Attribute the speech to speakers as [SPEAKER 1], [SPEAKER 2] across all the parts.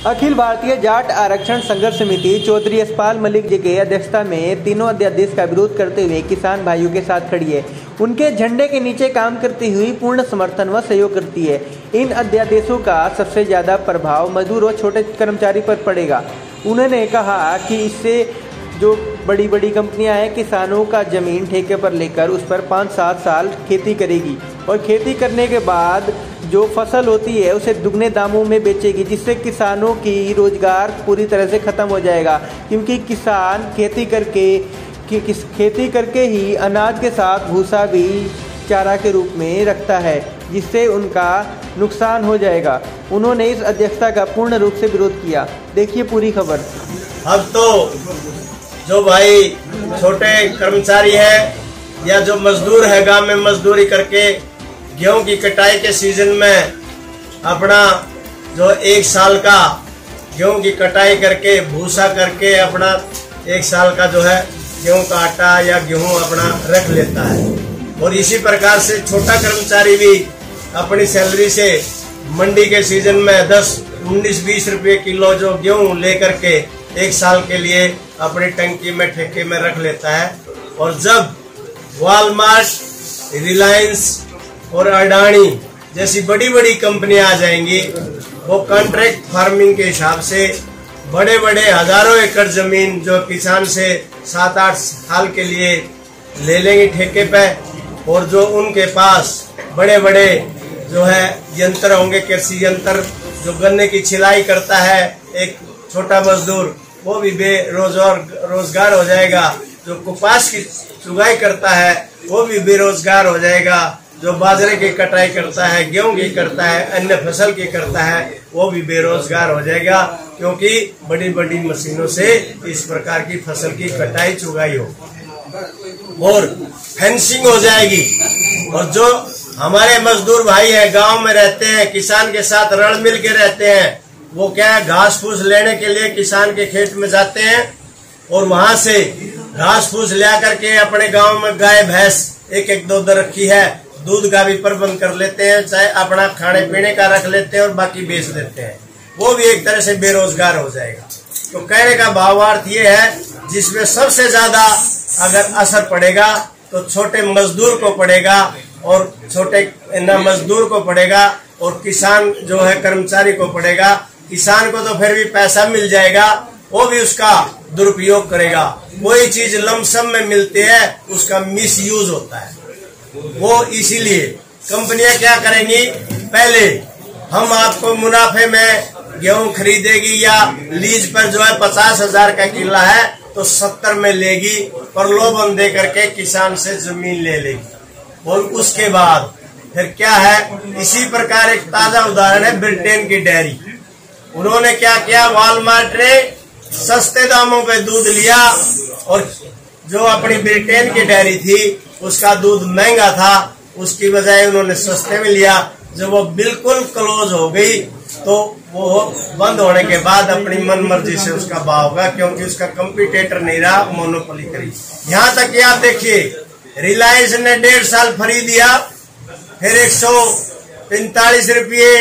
[SPEAKER 1] अखिल भारतीय जाट आरक्षण संघर्ष समिति चौधरी यशपाल मलिक जी के अध्यक्षता में तीनों अध्यादेश का विरोध करते हुए किसान भाइयों के साथ खड़ी है। उनके झंडे के नीचे काम करती हुई पूर्ण समर्थन व सहयोग करती है। इन अध्यादेशों का सबसे ज्यादा प्रभाव मजदूर और छोटे कर्मचारी पर पड़ेगा। उन्होंने कहा कि इससे जो बड़ी बड़ी कंपनियां हैं किसानों का जमीन ठेके पर लेकर उस पर 5-7 साल खेती करेगी और खेती करने के बाद जो फसल होती है उसे दुगने दामों में बेचेगी, जिससे किसानों की रोजगार पूरी तरह से ख़त्म हो जाएगा। क्योंकि किसान खेती करके ही अनाज के साथ भूसा भी चारा के रूप में रखता है, जिससे उनका नुकसान हो जाएगा। उन्होंने इस अध्यक्षता का पूर्ण रूप से विरोध किया। देखिए पूरी खबर।
[SPEAKER 2] अब तो जो भाई छोटे कर्मचारी है या जो मजदूर है गांव में मजदूरी करके गेहूं की कटाई के सीजन में अपना जो 1 साल का गेहूं की कटाई करके भूसा करके अपना 1 साल का जो है गेहूं का आटा या गेहूं अपना रख लेता है। और इसी प्रकार से छोटा कर्मचारी भी अपनी सैलरी से मंडी के सीजन में 10, 19, 20 रुपये किलो जो गेहूं लेकर के 1 साल के लिए अपनी टंकी में ठेके में रख लेता है। और जब वॉलमार्ट, रिलायंस और अडानी जैसी बड़ी बड़ी कंपनियां आ जाएंगी, वो कॉन्ट्रैक्ट फार्मिंग के हिसाब से बड़े बड़े हजारों एकड़ जमीन जो किसान से 7-8 साल के लिए ले लेंगे ठेके पे। और जो उनके पास बड़े बड़े जो है यंत्र होंगे, कृषि यंत्र, जो गन्ने की छिलाई करता है एक छोटा मजदूर, वो भी बेरोजगार हो जाएगा। जो कपास की चुगाई करता है वो भी बेरोजगार हो जाएगा। जो बाजरे की कटाई करता है, गेहूं की करता है, अन्य फसल की करता है, वो भी बेरोजगार हो जाएगा। क्योंकि बड़ी बड़ी मशीनों से इस प्रकार की फसल की कटाई चुगाई हो और फेंसिंग हो जाएगी। और जो हमारे मजदूर भाई हैं गांव में रहते हैं, किसान के साथ रल मिल के रहते हैं, वो क्या है घास फूस लेने के लिए किसान के खेत में जाते हैं और वहां से घास फूस ला करके अपने गांव में गाय भैंस 1-1, 2-2 रखी है, दूध का भी प्रबंध कर लेते हैं, चाहे अपना खाने पीने का रख लेते हैं और बाकी बेच देते हैं। वो भी एक तरह से बेरोजगार हो जाएगा। तो कहने का भावार्थ ये है, जिसमें सबसे ज्यादा अगर असर पड़ेगा तो छोटे मजदूर को पड़ेगा और छोटे मजदूर को पड़ेगा और किसान जो है कर्मचारी को पड़ेगा। किसान को तो फिर भी पैसा मिल जाएगा, वो भी उसका दुरुपयोग करेगा। कोई चीज लमसम में मिलती है उसका मिसयूज होता है। वो इसीलिए कंपनियां क्या करेंगी, पहले हम आपको मुनाफे में गेहूं खरीदेगी या लीज पर जो है 50,000 का किला है तो 70 में लेगी, प्रलोभन दे करके किसान से जमीन ले लेगी। और उसके बाद फिर क्या है, इसी प्रकार एक ताजा उदाहरण है ब्रिटेन की डेयरी। उन्होंने क्या किया, वॉलमार्ट ने सस्ते दामों पे दूध लिया और जो अपनी ब्रिटेन की डेयरी थी उसका दूध महंगा था, उसकी बजाय उन्होंने सस्ते में लिया। जब वो बिल्कुल क्लोज हो गई तो वो बंद होने के बाद अपनी मन मर्जी से उसका भाव होगा, क्योंकि उसका कंपटीटर नहीं रहा, मोनोपोली करी। यहाँ तक कि आप देखिए रिलायंस ने 1.5 साल फ्री दिया, फिर 145 रुपये,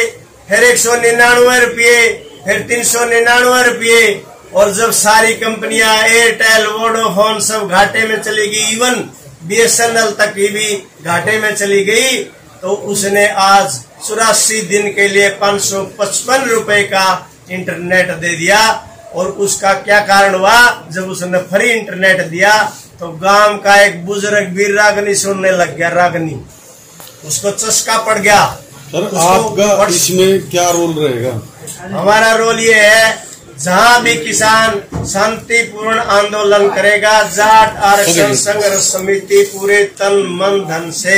[SPEAKER 2] फिर 199 रुपये, फिर 399 रुपये। और जब सारी कंपनियां एयरटेल, वोडाफोन सब घाटे में चली गई, इवन BSNL तक की भी घाटे में चली गई, तो उसने आज 84 दिन के लिए 555 रुपए का इंटरनेट दे दिया। और उसका क्या कारण हुआ, जब उसने फ्री इंटरनेट दिया तो गांव का एक बुजुर्ग भी रागनी सुनने लग गया, रागनी, उसको चस्का पड़ गया।
[SPEAKER 3] सर आपका इसमें क्या रोल रहेगा?
[SPEAKER 2] हमारा रोल ये है, जहाँ भी किसान शांतिपूर्ण आंदोलन करेगा, जाट आरक्षण संघर्ष समिति पूरे तन मन धन से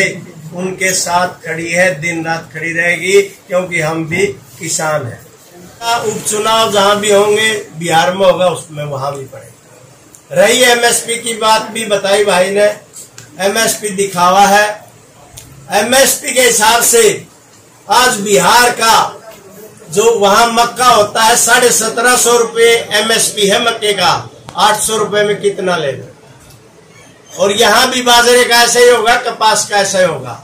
[SPEAKER 2] उनके साथ खड़ी है, दिन रात खड़ी रहेगी, क्योंकि हम भी किसान हैं। उपचुनाव जहाँ भी होंगे, बिहार में होगा, उसमें वहां भी पड़ेगा। रही MSP की बात भी बताई भाई ने, MSP दिखावा है। MSP के हिसाब से आज बिहार का जो वहां मक्का होता है 1750 रुपये MSP है मक्के का, 800 रुपये में कितना लेगा। और यहाँ भी बाजरे का ऐसा ही होगा, कपास का ऐसा ही होगा।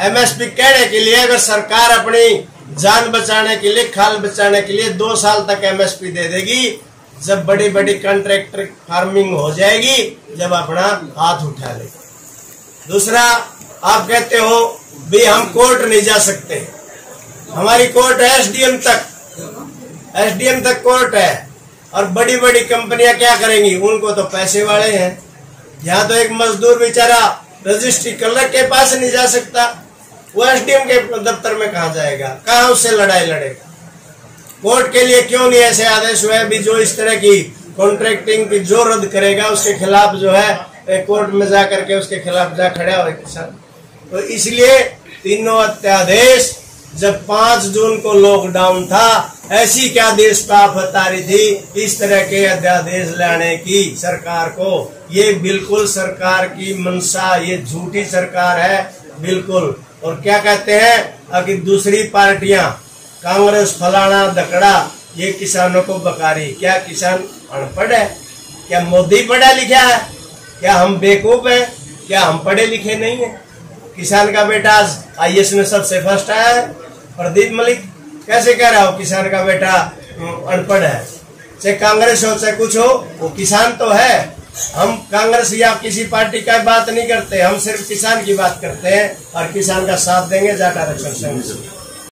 [SPEAKER 2] MSP कहने के लिए अगर सरकार अपनी जान बचाने के लिए, खाल बचाने के लिए 2 साल तक एमएसपी दे देगी। जब बड़ी बड़ी कॉन्ट्रैक्टर फार्मिंग हो जाएगी, जब अपना हाथ उठा ले। दूसरा, आप कहते हो भी हम कोर्ट नहीं जा सकते, हमारी कोर्ट है एसडीएम तक कोर्ट है। और बड़ी बड़ी कंपनियां क्या करेंगी, उनको तो पैसे वाले हैं। यहाँ तो एक मजदूर बेचारा रजिस्ट्री कलर के पास नहीं जा सकता, वो एसडीएम के दफ्तर में कहा जाएगा, कहाँ उससे लड़ाई लड़ेगा। कोर्ट के लिए क्यों नहीं ऐसे आदेश हुए भी जो इस तरह की कॉन्ट्रैक्टिंग की जो रद्द करेगा उसके खिलाफ जो है कोर्ट में जा करके उसके खिलाफ जा खड़ा हो किसान। तो इसलिए तीनों अध्यादेश, जब 5 जून को लॉकडाउन था, ऐसी क्या देश का आफत आ रही थी, इस तरह के अध्यादेश लाने की सरकार को। ये बिल्कुल सरकार की मंशा, ये झूठी सरकार है बिल्कुल। और क्या कहते हैं कि दूसरी पार्टियां, कांग्रेस फलाना धकड़ा, ये किसानों को बकारी। क्या किसान अनपढ़ है? क्या मोदी पढ़ा लिखा है? क्या हम बेवकूफ हैं? क्या हम पढ़े लिखे नहीं है? किसान का बेटा आज आईएएस में सबसे फर्स्ट आया है, प्रदीप मलिक। कैसे कह रहा हो किसान का बेटा अनपढ़ है? चाहे कांग्रेस हो चाहे कुछ हो, वो किसान तो है। हम कांग्रेस या किसी पार्टी का बात नहीं करते, हम सिर्फ किसान की बात करते हैं और किसान का साथ देंगे जाट आरक्षण संघ से।